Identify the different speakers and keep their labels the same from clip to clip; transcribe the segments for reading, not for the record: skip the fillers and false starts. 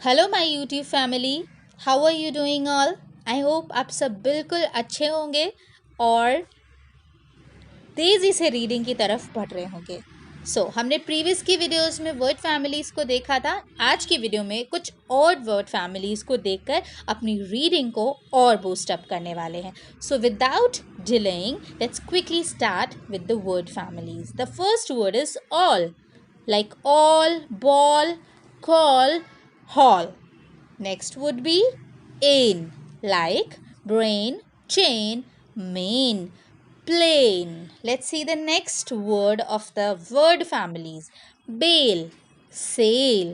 Speaker 1: Hello my YouTube family, how are you doing all. I hope आप सब बिल्कुल अच्छे होंगे और तेज़ी से रीडिंग की तरफ बढ़ रहे होंगे। हमने प्रीवियस की वीडियोस में वर्ड फैमिलीज़ को देखा था। आज की वीडियो में कुछ और वर्ड फैमिलीज़ को देखकर अपनी रीडिंग को और बूस्ट अप करने वाले हैं। So without delaying let's quickly start with the word families. The first word is all, like all, ball, call, hall. Next would be ain, like brain, chain, main, plane. Let's see the next word of the word families. Bail, sail,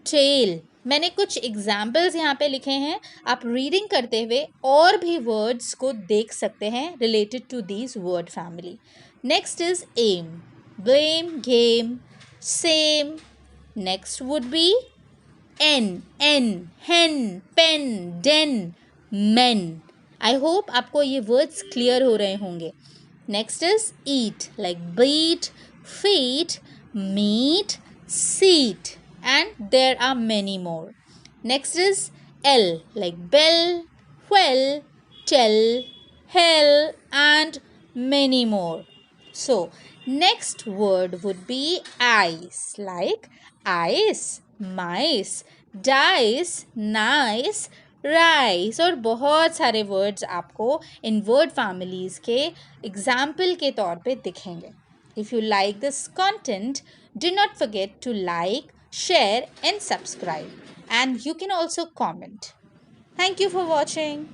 Speaker 1: tail. मैंने कुछ examples यहाँ पे लिखे हैं, आप reading करते हुए और भी वर्ड्स को देख सकते हैं related to these word family. Next is aim, blame, game, same. Next would be N, hen, pen, den, men. I hope आपको ये words clear हो रहे होंगे. Next is eat, like beat, feet, meat, seat, and there are many more. Next is L, like bell, well, tell, hell, and many more. So, next word would be ice, like ice, mice, dice, nice, rice और बहुत सारे words आपको इन word families के example के तौर पे दिखेंगे. If you like this content, do not forget to like, share and subscribe, and you can also comment. Thank you for watching.